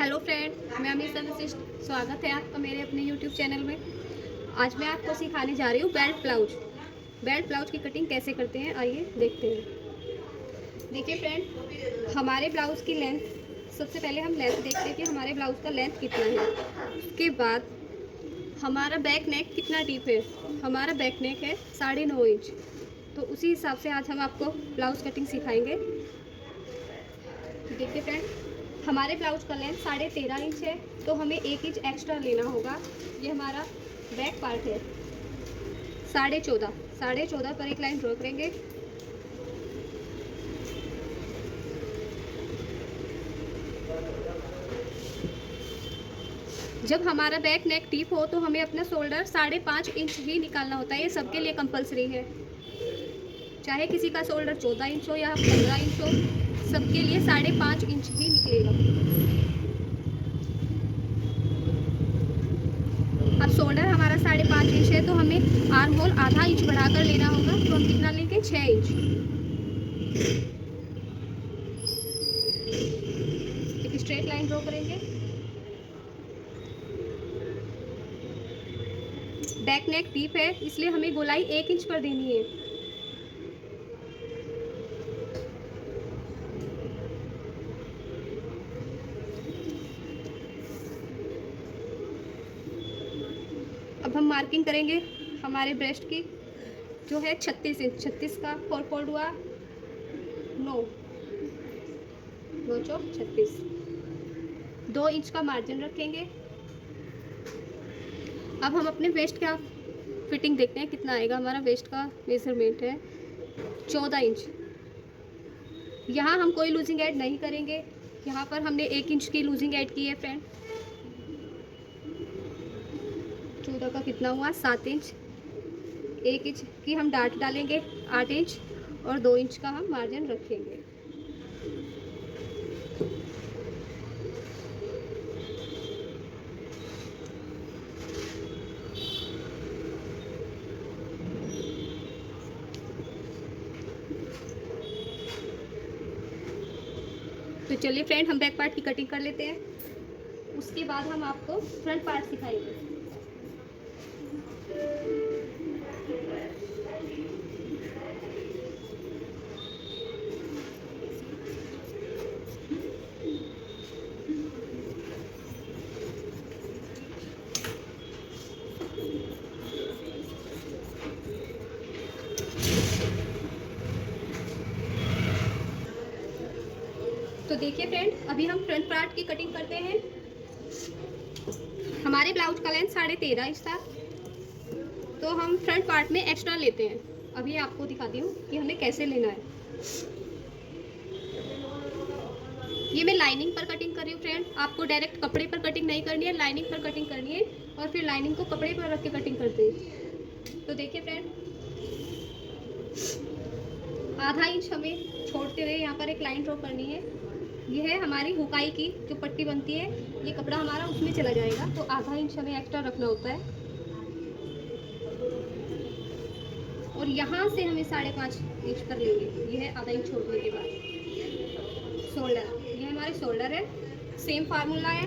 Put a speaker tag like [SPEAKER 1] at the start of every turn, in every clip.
[SPEAKER 1] Hello friend, मैं अमीषा वशिष्ठ। स्वागत है आपका मेरे अपने यूट्यूब चैनल में। आज मैं आपको सिखाने जा रही हूँ बेल्ट ब्लाउज की कटिंग कैसे करते हैं, आइए देखते हैं। देखिए फ्रेंड, हमारे ब्लाउज़ की लेंथ, सबसे पहले हम लेंथ देखते हैं कि हमारे ब्लाउज़ का लेंथ कितना है। उसके बाद हमारा बैक नेक कितना डीप है। हमारा बैक नेक है 9.5 इंच, तो उसी हिसाब से आज हम आपको ब्लाउज़ कटिंग सिखाएंगे। देखिए फ्रेंड, हमारे ब्लाउज का लेंथ 13.5 इंच है, तो हमें 1 इंच एक्स्ट्रा लेना होगा। ये हमारा बैक पार्ट है। 14.5 पर एक लाइन ड्रॉ करेंगे। जब हमारा बैक नेक डीप हो तो हमें अपना शोल्डर 5.5 इंच ही निकालना होता है। ये सबके लिए कंपलसरी है, चाहे किसी का शोल्डर 14 इंच हो या 15 इंच हो, सबके लिए 5.5 इंच ही निकलेगा। अब शोल्डर हमारा 5.5 इंच है, तो हमें आर्म होल आधा इंच बढ़ाकर लेना होगा। तो हम कितना लेंगे? 6 इंच। एक स्ट्रेट लाइन ड्रॉ करेंगे। बैक नेक डीप है, इसलिए हमें गोलाई 1 इंच पर देनी है। अब हम मार्किंग करेंगे हमारे ब्रेस्ट की, जो है 36 इंच। 36 का 4 फोल्ड हुआ 9, 9 चौक 36। 2 इंच का मार्जिन रखेंगे। अब हम अपने वेस्ट का फिटिंग देखते हैं कितना आएगा। हमारा वेस्ट का मेजरमेंट है 14 इंच। यहाँ हम कोई लूजिंग ऐड नहीं करेंगे। यहाँ पर हमने 1 इंच की लूजिंग ऐड की है फ्रेंड। 14 का कितना हुआ? 7 इंच। 1 इंच की हम डार्ट डालेंगे 8 इंच, और 2 इंच का हम मार्जिन रखेंगे। तो चलिए फ्रेंड, हम बैक पार्ट की कटिंग कर लेते हैं। उसके बाद हम आपको फ्रंट पार्ट सिखाएंगे। तो देखिए फ्रेंड, अभी हम फ्रंट पार्ट की कटिंग करते हैं। हमारे ब्लाउज का लेंथ 13.5 इंच था, तो हम फ्रंट पार्ट में एक्स्ट्रा लेते हैं। अभी आपको दिखाती हूँ कि हमें कैसे लेना है। ये मैं लाइनिंग पर कटिंग कर रही हूँ फ्रेंड। आपको डायरेक्ट कपड़े पर कटिंग नहीं करनी है, लाइनिंग पर कटिंग करनी है, और फिर लाइनिंग को कपड़े पर रख के कटिंग करते हैं। तो देखिए फ्रेंड, आधा इंच हमें छोड़ते हुए यहाँ पर एक लाइन ड्रॉ करनी है। ये है हमारी हुकाई की जो पट्टी बनती है, ये कपड़ा हमारा उसमें चला जाएगा, तो आधा इंच हमें एक्स्ट्रा रखना होता है। और यहाँ से हमें 5.5 इंच पर लेंगे। ये है आधा इंच छोड़ने के बाद शोल्डर। ये हमारे शोल्डर है, सेम फार्मूला है।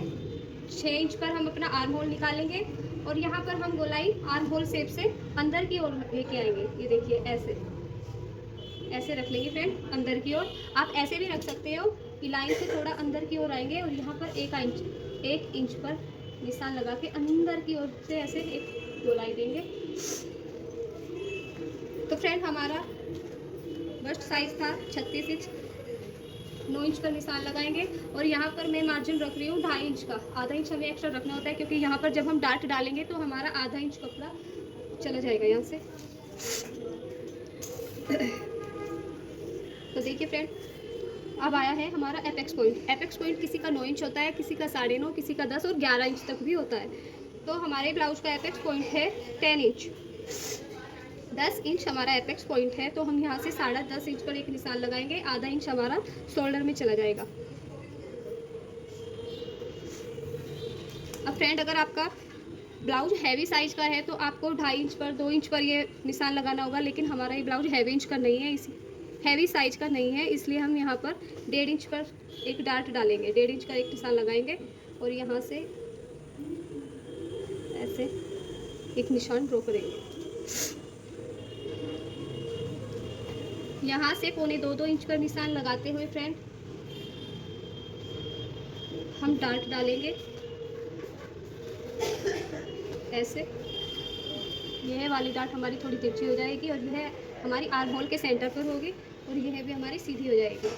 [SPEAKER 1] 6 इंच पर हम अपना आर्म होल निकालेंगे, और यहाँ पर हम गोलाई आर्म होल शेप से अंदर की ओर लेके आएंगे। ये देखिए, ऐसे ऐसे रख लेंगे फ्रेंड अंदर की ओर। आप ऐसे भी रख सकते हो कि लाइन से थोड़ा अंदर की ओर आएंगे, और यहाँ पर 1 इंच पर निशान लगा के अंदर की ओर से ऐसे एक गोलाई देंगे। तो फ्रेंड, हमारा बस्ट साइज था 36 इंच। 9 इंच पर निशान लगाएंगे, और यहाँ पर मैं मार्जिन रख रही हूँ 2.5 इंच का। आधा इंच हमें एक्स्ट्रा रखना होता है, क्योंकि यहाँ पर जब हम डार्ट डालेंगे तो हमारा आधा इंच कपड़ा चला जाएगा यहाँ से। तो देखिए फ्रेंड, अब आया है हमारा एपेक्स पॉइंट। एपेक्स पॉइंट किसी का 9 इंच होता है, किसी का 9.5, किसी का 10 और 11 इंच तक भी होता है। तो हमारे ब्लाउज का एपेक्स पॉइंट है 10 इंच। 10 इंच हमारा एपेक्स पॉइंट है, तो हम यहाँ से 10.5 इंच पर एक निशान लगाएंगे। आधा इंच हमारा शोल्डर में चला जाएगा। अब फ्रेंड, अगर आपका ब्लाउज हैवी साइज का है तो आपको 2.5 इंच पर 2 इंच पर ये निशान लगाना होगा, लेकिन हमारा ये ब्लाउज हैवी इंच का नहीं है, इसी हैवी साइज का नहीं है, इसलिए हम यहाँ पर 1.5 इंच पर एक डार्ट डालेंगे, 1.5 इंच का एक निशान लगाएंगे और यहाँ से ऐसे एक निशान ड्रॉ करेंगे। यहाँ से 1.25-2 इंच पर निशान लगाते हुए फ्रेंड हम डार्ट डालेंगे ऐसे। यह वाली डार्ट हमारी थोड़ी तिरछी हो जाएगी और यह हमारी आर्म होल के सेंटर पर होगी और यह भी हमारी सीधी हो जाएगी।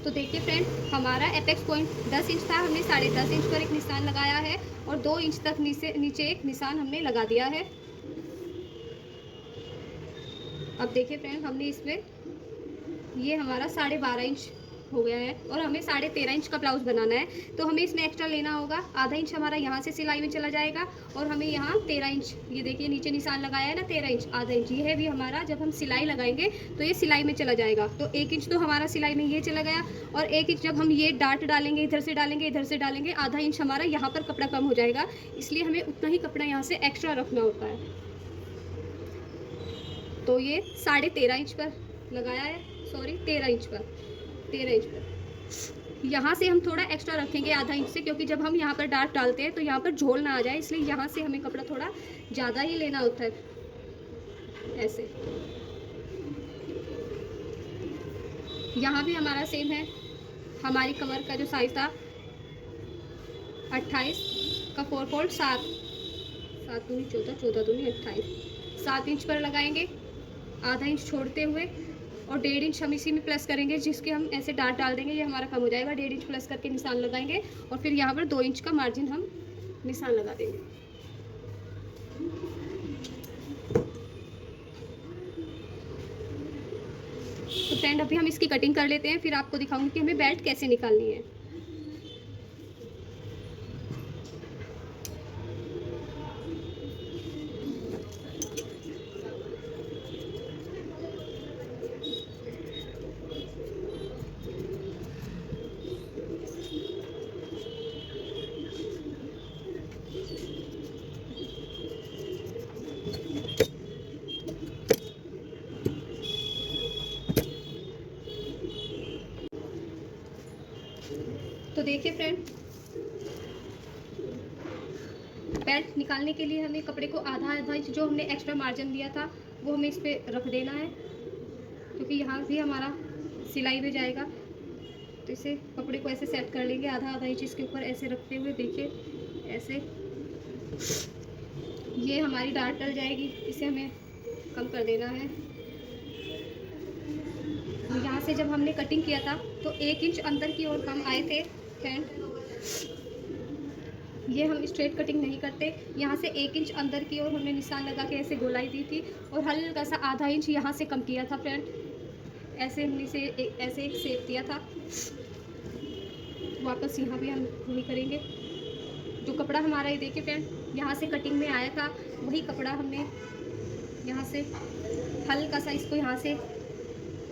[SPEAKER 1] तो देखिए फ्रेंड, हमारा एपेक्स पॉइंट 10 इंच था, हमने 10.5 इंच पर एक निशान लगाया है और 2 इंच तक नीचे एक निशान हमने लगा दिया है। अब देखिए फ्रेंड, हमने इसमें ये हमारा 12.5 इंच हो गया है और हमें 13.5 इंच का ब्लाउज बनाना है। तो हमें इसमें एक्स्ट्रा लेना होगा, आधा इंच हमारा यहाँ से सिलाई में चला जाएगा और हमें यहाँ 13 इंच, ये देखिए नीचे निशान लगाया है ना 13 इंच, आधा इंच यह भी हमारा जब हम सिलाई लगाएंगे तो ये सिलाई में चला जाएगा। तो 1 इंच तो हमारा सिलाई में ये चला गया और 1 इंच जब हम ये डार्ट डालेंगे, इधर से डालेंगे इधर से डालेंगे, आधा इंच हमारा यहाँ पर कपड़ा कम हो जाएगा, इसलिए हमें उतना ही कपड़ा यहाँ से एक्स्ट्रा रखना होता है। तो ये 13.5 इंच पर लगाया है, सॉरी 13 इंच पर, 13 इंच पर। यहाँ से हम थोड़ा एक्स्ट्रा रखेंगे आधा इंच से, क्योंकि जब हम यहाँ पर डार्ट डालते हैं तो यहाँ पर झोल ना आ जाए, इसलिए यहाँ से हमें कपड़ा थोड़ा ज़्यादा ही लेना होता है ऐसे। यहाँ भी हमारा सेम है, हमारी कमर का जो साइज था 28 का 4 फोल्ड 7 दूनी 14, 14 दूनी 28, 7 इंच पर लगाएंगे, आधा इंच छोड़ते हुए और 1.5 इंच हम इसी में प्लस करेंगे, जिसके हम ऐसे डार्ट डाल देंगे, ये हमारा कम हो जाएगा। 1.5 इंच प्लस करके निशान लगाएंगे और फिर यहाँ पर 2 इंच का मार्जिन हम निशान लगा देंगे। तो फ्रेंड, अभी हम इसकी कटिंग कर लेते हैं, फिर आपको दिखाऊंगी कि हमें बेल्ट कैसे निकालनी है। तो देखिए फ्रेंड, बेल्ट निकालने के लिए हमें कपड़े को आधा इंच जो हमने एक्स्ट्रा मार्जिन दिया था वो हमें इस पर रख देना है, क्योंकि यहाँ भी हमारा सिलाई में जाएगा। तो इसे कपड़े को ऐसे सेट कर लेंगे, आधा इंच इसके ऊपर ऐसे रखते हुए, देखिए ऐसे। ये हमारी डार्ट डल जाएगी, इसे हमें कम कर देना है। यहाँ से जब हमने कटिंग किया था तो 1 इंच अंदर की ओर हम आए थे फ्रेंड, ये हम स्ट्रेट कटिंग नहीं करते, यहाँ से 1 इंच अंदर की ओर हमने निशान लगा के ऐसे गोलाई दी थी और हल्का सा आधा इंच यहाँ से कम किया था फ्रेंड, ऐसे हमने से ऐसे एक शेप दिया था। वापस यहाँ भी हम वही करेंगे। जो कपड़ा हमारा ये देखिए फ्रेंड, यहाँ से कटिंग में आया था, वही कपड़ा हमने यहाँ से हल्का सा इसको यहाँ से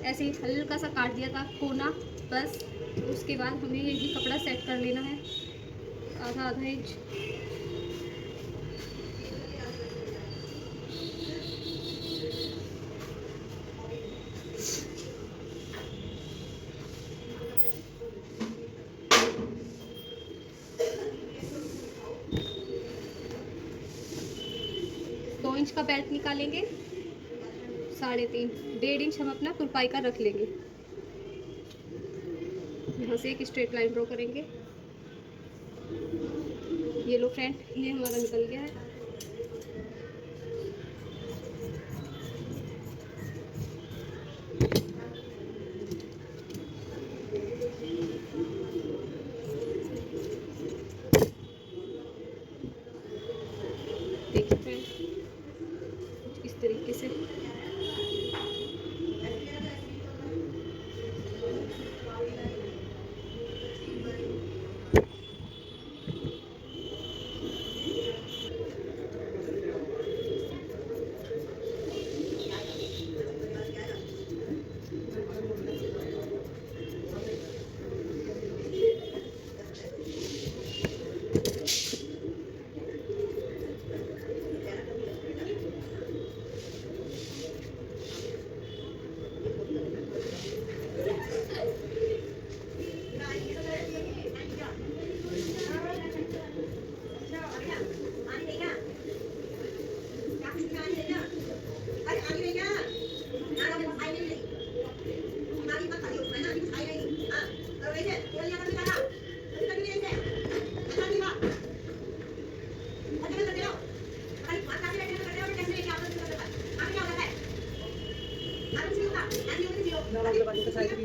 [SPEAKER 1] ऐसे ही हल्का सा काट दिया था कोना, बस। उसके बाद हमें यही कपड़ा सेट कर लेना है, आधा इंच। दो इंच का बेल्ट निकालेंगे, 3.5, 1.5 इंच हम अपना तुरपाई का रख लेंगे। यहाँ से एक स्ट्रेट लाइन ड्रॉ करेंगे। ये लो फ्रेंड, ये हमारा निकल गया है। देखिए फ्रेंड, इस तरीके से
[SPEAKER 2] Nalaglaban ko sa ito.